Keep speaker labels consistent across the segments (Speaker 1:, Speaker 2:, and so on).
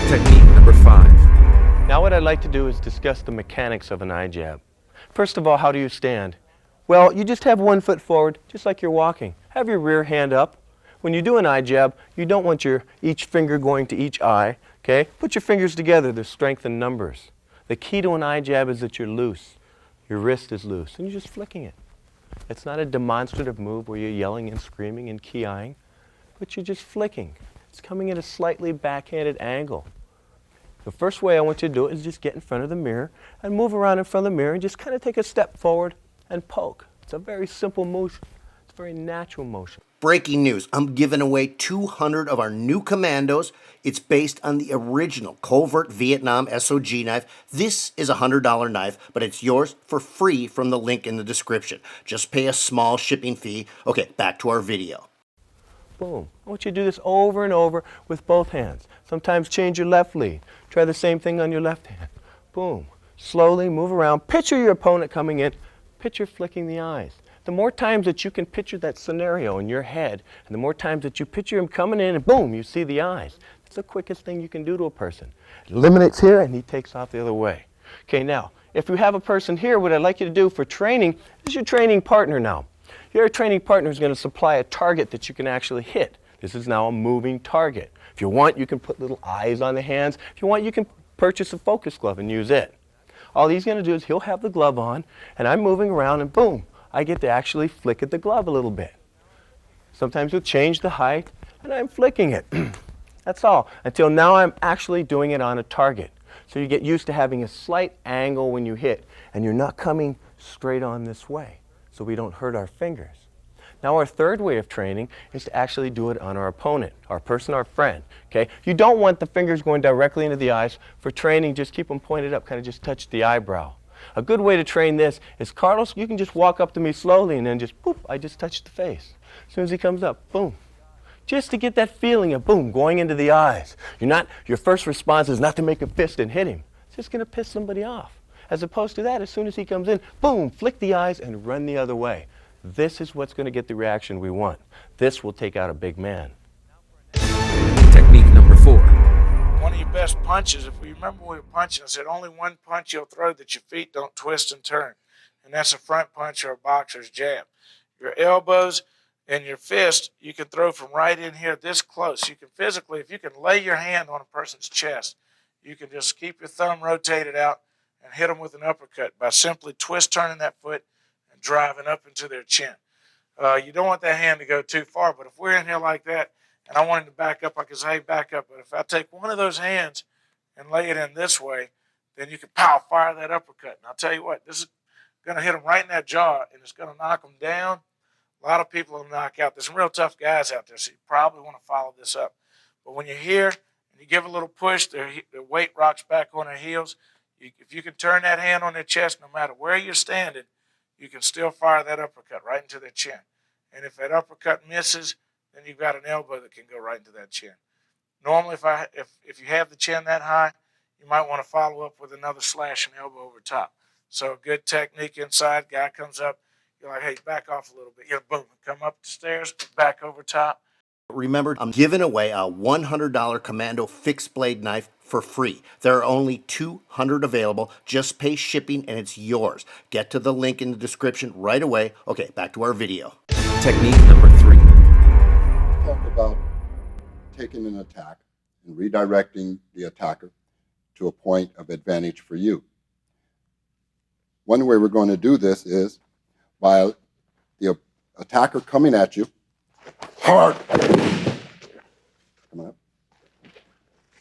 Speaker 1: Technique number 5.
Speaker 2: Now what I'd like to do is discuss the mechanics of an eye jab. First of all, how do you stand? Well, you just have one foot forward, just like you're walking. Have your rear hand up. When you do an eye jab, you don't want each finger going to each eye, okay? Put your fingers together, there's strength in numbers. The key to an eye jab is that you're loose. Your wrist is loose, and you're just flicking it. It's not a demonstrative move where you're yelling and screaming and key-eyeing, but you're just flicking. It's coming at a slightly backhanded angle. The first way I want you to do it is just get in front of the mirror and move around in front of the mirror and just kind of take a step forward and poke. It's a very simple motion. It's a very natural motion.
Speaker 3: Breaking news, I'm giving away 200 of our new Commandos. It's based on the original covert Vietnam SOG knife. This is a $100 knife, but it's yours for free from the link in the description. Just pay a small shipping fee. Okay, back to our video.
Speaker 2: Boom. I want you to do this over and over with both hands. Sometimes change your left lead. Try the same thing on your left hand. Boom. Slowly move around. Picture your opponent coming in. Picture flicking the eyes. The more times that you can picture that scenario in your head, and the more times that you picture him coming in and boom, you see the eyes. That's the quickest thing you can do to a person. It eliminates here and he takes off the other way. Okay, now, if you have a person here, what I'd like you to do for training is your training partner now. Your training partner is going to supply a target that you can actually hit. This is now a moving target. If you want, you can put little eyes on the hands. If you want, you can purchase a focus glove and use it. All he's going to do is he'll have the glove on, and I'm moving around, and boom, I get to actually flick at the glove a little bit. Sometimes you'll change the height, and I'm flicking it. That's all. Until now I'm actually doing it on a target. So you get used to having a slight angle when you hit, and you're not coming straight on this way, so we don't hurt our fingers. Now our third way of training is to actually do it on our opponent, our person, our friend. Okay? You don't want the fingers going directly into the eyes. For training, just keep them pointed up, kind of just touch the eyebrow. A good way to train this is, Carlos, you can just walk up to me slowly and then just, boop, I just touched the face. As soon as he comes up, boom. Just to get that feeling of, boom, going into the eyes. Your first response is not to make a fist and hit him. It's just going to piss somebody off. As opposed to that, as soon as he comes in, boom, flick the eyes and run the other way. This is what's going to get the reaction we want. This will take out a big man.
Speaker 1: Technique number 4.
Speaker 4: One of your best punches, if we remember when we were punching, I said only one punch you'll throw that your feet don't twist and turn. And that's a front punch or a boxer's jab. Your elbows and your fist, you can throw from right in here this close. You can physically, if you can lay your hand on a person's chest, you can just keep your thumb rotated out and hit them with an uppercut by simply turning that foot and driving up into their chin. You don't want that hand to go too far, but if we're in here like that and I want him to back up, I can say, hey, back up. But if I take one of those hands and lay it in this way, then you can fire that uppercut. And I'll tell you what, this is going to hit him right in that jaw, and it's going to knock him down. A lot of people will knock out. There's some real tough guys out there, so you probably want to follow this up. But when you're here and you give a little push, their weight rocks back on their heels. If you can turn that hand on their chest, no matter where you're standing, you can still fire that uppercut right into their chin. And if that uppercut misses, then you've got an elbow that can go right into that chin. Normally, if you have the chin that high, you might want to follow up with another slash and elbow over top. So a good technique inside, guy comes up, you're like, hey, back off a little bit. You boom, come up the stairs, back over top.
Speaker 3: Remember, I'm giving away a $100 Commando fixed blade knife for free. There are only 200 available. Just pay shipping and it's yours. Get to the link in the description right away. Okay, back to our video.
Speaker 1: Technique number 3.
Speaker 5: Talk about taking an attack and redirecting the attacker to a point of advantage for you. One way we're going to do this is by the attacker coming at you hard. Come on up.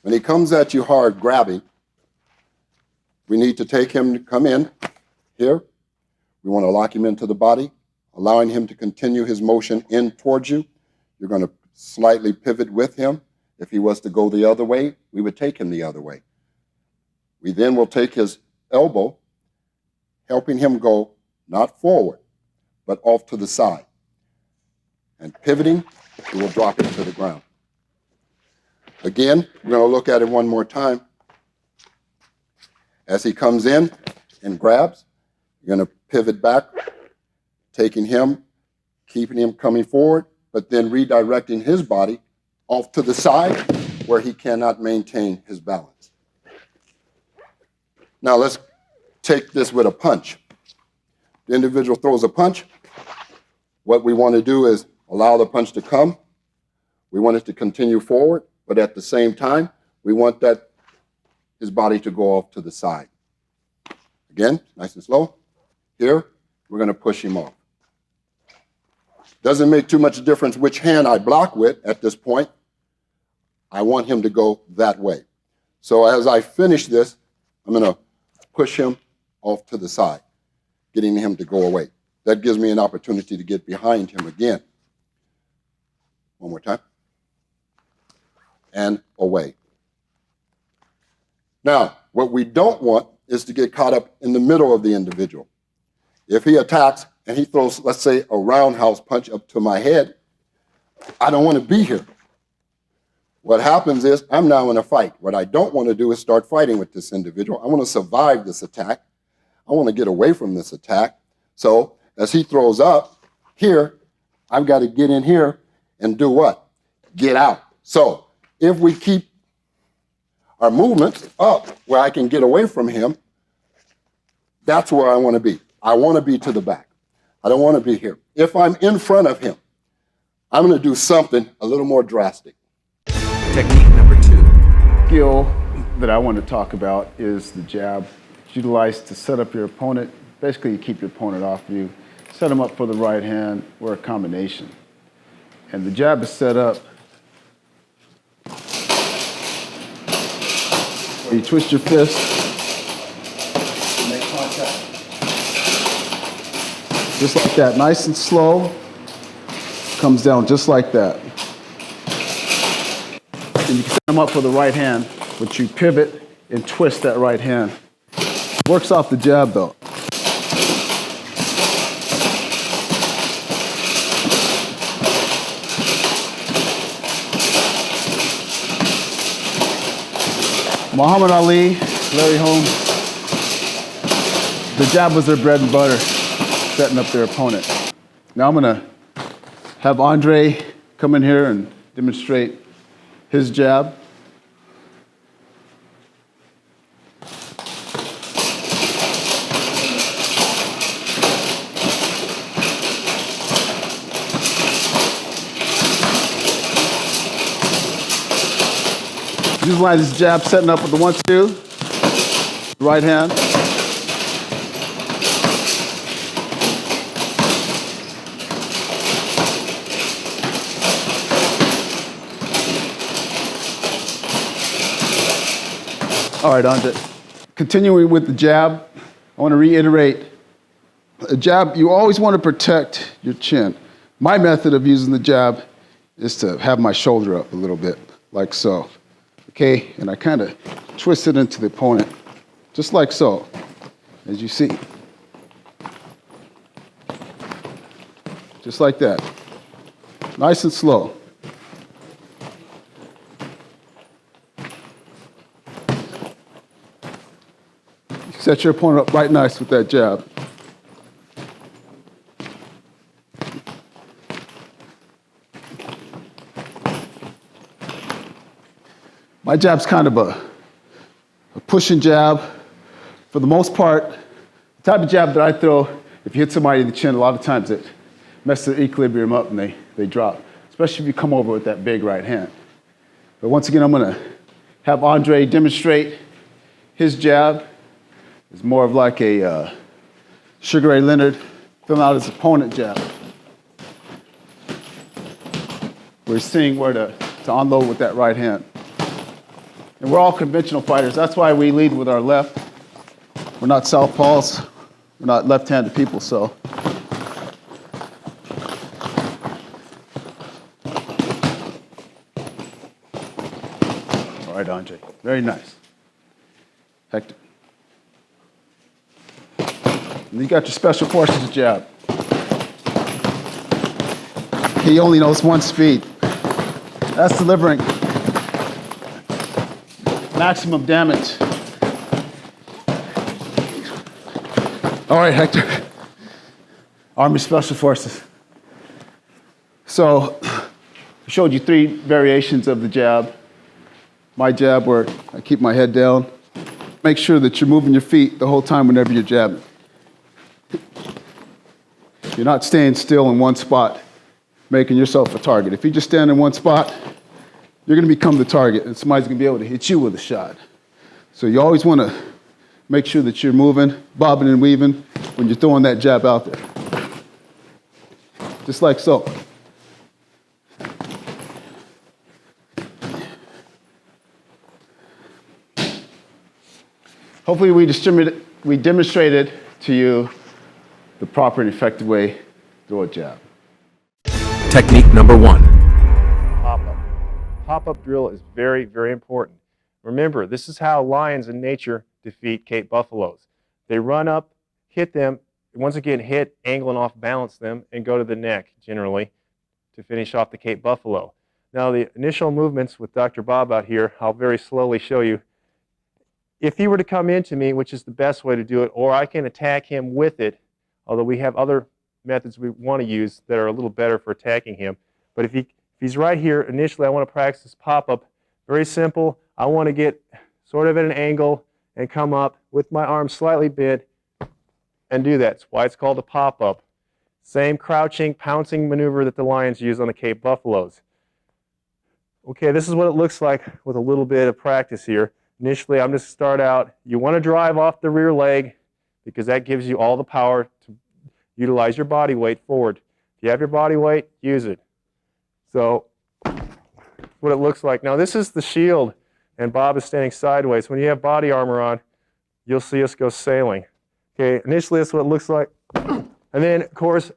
Speaker 5: When he comes at you hard, grabbing, we need to take him to come in here. We want to lock him into the body, allowing him to continue his motion in towards you. You're going to slightly pivot with him. If he was to go the other way, we would take him the other way. We then will take his elbow, helping him go not forward, but off to the side. And pivoting, we will drop it to the ground. Again, we're going to look at it one more time. As he comes in and grabs, you're going to pivot back, taking him, keeping him coming forward, but then redirecting his body off to the side where he cannot maintain his balance. Now let's take this with a punch. The individual throws a punch. What we want to do is allow the punch to come. We want it to continue forward, but at the same time, we want his body to go off to the side. Again, nice and slow. Here, we're going to push him off. Doesn't make too much difference which hand I block with at this point. I want him to go that way. So as I finish this, I'm going to push him off to the side, getting him to go away. That gives me an opportunity to get behind him again. One more time. And away. Now, what we don't want is to get caught up in the middle of the individual. If he attacks and he throws, let's say, a roundhouse punch up to my head, I don't want to be here. What happens is I'm now in a fight. What I don't want to do is start fighting with this individual. I want to survive this attack. I want to get away from this attack. So as he throws up here, I've got to get in here and do what? Get out. So if we keep our movements up where I can get away from him, that's where I want to be. I want to be to the back. I don't want to be here. If I'm in front of him, I'm going to do something a little more drastic.
Speaker 1: Technique number 2.
Speaker 6: Skill that I want to talk about is the jab. It's utilized to set up your opponent. Basically, you keep your opponent off you, set him up for the right hand or a combination. And the jab is set up where you twist your fist and make contact. Just like that, nice and slow. Comes down just like that. And you can set them up for the right hand, but you pivot and twist that right hand. Works off the jab though. Muhammad Ali, Larry Holmes, the jab was their bread and butter, setting up their opponent. Now I'm gonna have Andre come in here and demonstrate his jab. Utilize his jab, setting up with the 1-2, right hand. All right, Andre. Continuing with the jab, I want to reiterate, a jab, you always want to protect your chin. My method of using the jab is to have my shoulder up a little bit, like so. Okay, and I kind of twist it into the opponent, just like so, as you see. Just like that. Nice and slow. You set your opponent up right nice with that jab. My jab's kind of a pushing jab. For the most part, the type of jab that I throw, if you hit somebody in the chin, a lot of times it messes their equilibrium up and they drop, especially if you come over with that big right hand. But once again, I'm gonna have Andre demonstrate his jab. It's more of like a Sugar Ray Leonard filling out his opponent jab. We're seeing where to unload with that right hand. And we're all conventional fighters. That's why we lead with our left. We're not southpaws. We're not left-handed people, so. All right, Andre. Very nice. Hector. And you got your special forces jab. He only knows one speed. That's delivering maximum damage. All right, Hector. Army Special Forces. So, I showed you 3 variations of the jab. my jab where I keep my head down. Make sure that you're moving your feet the whole time whenever you're jabbing. You're not staying still in one spot, making yourself a target. If you just stand in one spot, you're going to become the target, and somebody's going to be able to hit you with a shot. So you always want to make sure that you're moving, bobbing and weaving when you're throwing that jab out there. Just like so. Hopefully we demonstrated to you the proper and effective way to throw a jab.
Speaker 1: Technique number 1.
Speaker 7: Pop-up. Pop-up drill is very, very important. Remember, this is how lions in nature defeat Cape buffaloes. They run up, hit them, once again hit, angle and off balance them, and go to the neck, generally, to finish off the Cape buffalo. Now the initial movements with Dr. Bob out here, I'll very slowly show you. If he were to come into me, which is the best way to do it, or I can attack him with it, although we have other methods we want to use that are a little better for attacking him. But if he's right here, initially I want to practice this pop-up. Very simple. I want to get sort of at an angle and come up with my arms slightly bent and do that. That's why it's called a pop-up. Same crouching, pouncing maneuver that the lions use on the Cape buffaloes. Okay, this is what it looks like with a little bit of practice here. Initially, I'm just start out. You want to drive off the rear leg because that gives you all the power to utilize your body weight forward. If you have your body weight, use it. So, what it looks like. Now, this is the shield, and Bob is standing sideways. When you have body armor on, you'll see us go sailing. Okay, initially, that's what it looks like. And then, of course,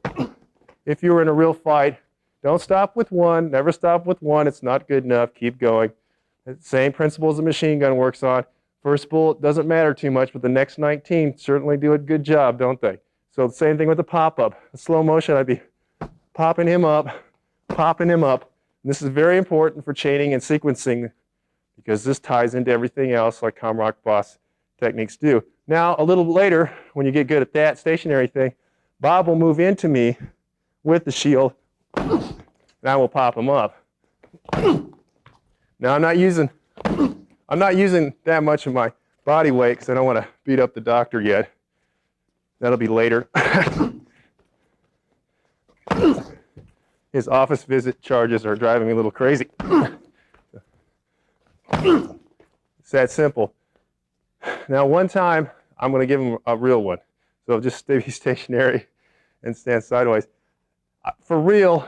Speaker 7: if you were in a real fight, don't stop with one. Never stop with one. It's not good enough. Keep going. Same principle as a machine gun works on. First bullet doesn't matter too much, but the next 19 certainly do a good job, don't they? So the same thing with the pop-up. In slow motion, I'd be popping him up, popping him up. And this is very important for chaining and sequencing because this ties into everything else like Comrock Boss techniques do. Now, a little later, when you get good at that stationary thing, Bob will move into me with the shield, and I will pop him up. Now, I'm not using that much of my body weight because I don't want to beat up the doctor yet. That'll be later. His office visit charges are driving me a little crazy. It's that simple. Now, one time, I'm going to give him a real one. So just stay stationary and stand sideways. For real,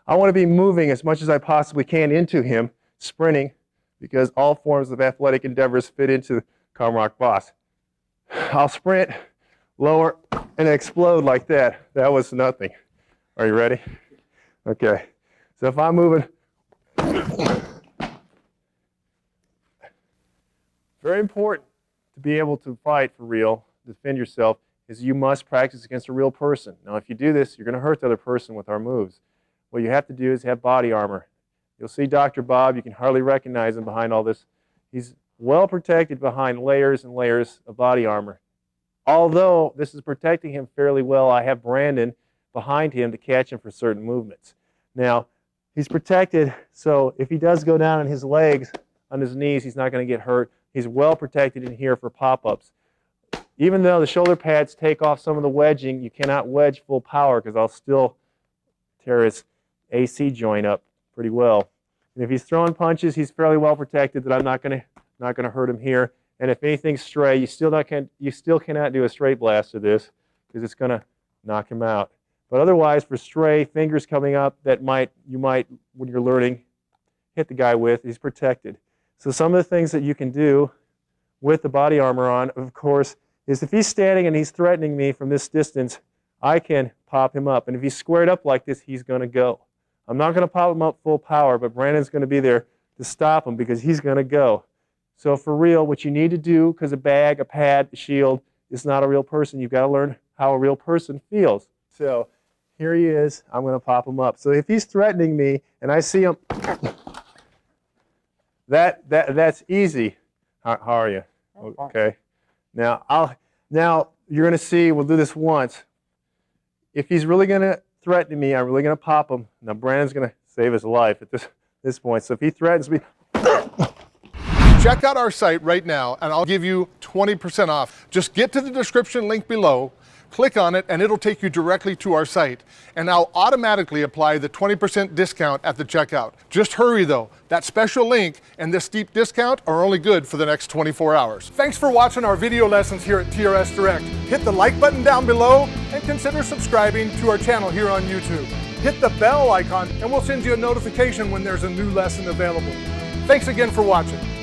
Speaker 7: I want to be moving as much as I possibly can into him, sprinting, because all forms of athletic endeavors fit into Comrock Boss. I'll sprint, lower, and explode like that. That was nothing. Are you ready? Okay. So if I'm moving, very important to be able to fight for real, defend yourself, is you must practice against a real person. Now, if you do this, you're going to hurt the other person with our moves. What you have to do is have body armor. You'll see Dr. Bob. You can hardly recognize him behind all this. He's well protected behind layers and layers of body armor. Although this is protecting him fairly well, I have Brandon behind him to catch him for certain movements. Now, he's protected, so if he does go down on his legs, on his knees, he's not going to get hurt. He's well protected in here for pop-ups. Even though the shoulder pads take off some of the wedging, you cannot wedge full power because I'll still tear his AC joint up pretty well. And if he's throwing punches, he's fairly well protected that I'm not going to hurt him here. And if anything's stray, you still cannot do a straight blast to this because it's going to knock him out. But otherwise, for stray fingers coming up that you might, when you're learning, hit the guy with, he's protected. So some of the things that you can do with the body armor on, of course, is if he's standing and he's threatening me from this distance, I can pop him up. And if he's squared up like this, he's going to go. I'm not going to pop him up full power, but Brandon's going to be there to stop him because he's going to go. So for real, what you need to do, because a bag, a pad, a shield is not a real person, you've got to learn how a real person feels. So here he is. I'm going to pop him up. So if he's threatening me and I see him, that's easy. How are you? Okay. Now you're going to see, we'll do this once. If he's really going to threaten me, I'm really going to pop him. Now Brandon's going to save his life at this point. So if he threatens me,
Speaker 8: Check out our site right now and I'll give you 20% off. Just get to the description link below, click on it, and it'll take you directly to our site. And I'll automatically apply the 20% discount at the checkout. Just hurry though. That special link and this steep discount are only good for the next 24 hours. Thanks for watching our video lessons here at TRS Direct. Hit the like button down below and consider subscribing to our channel here on YouTube. Hit the bell icon and we'll send you a notification when there's a new lesson available. Thanks again for watching.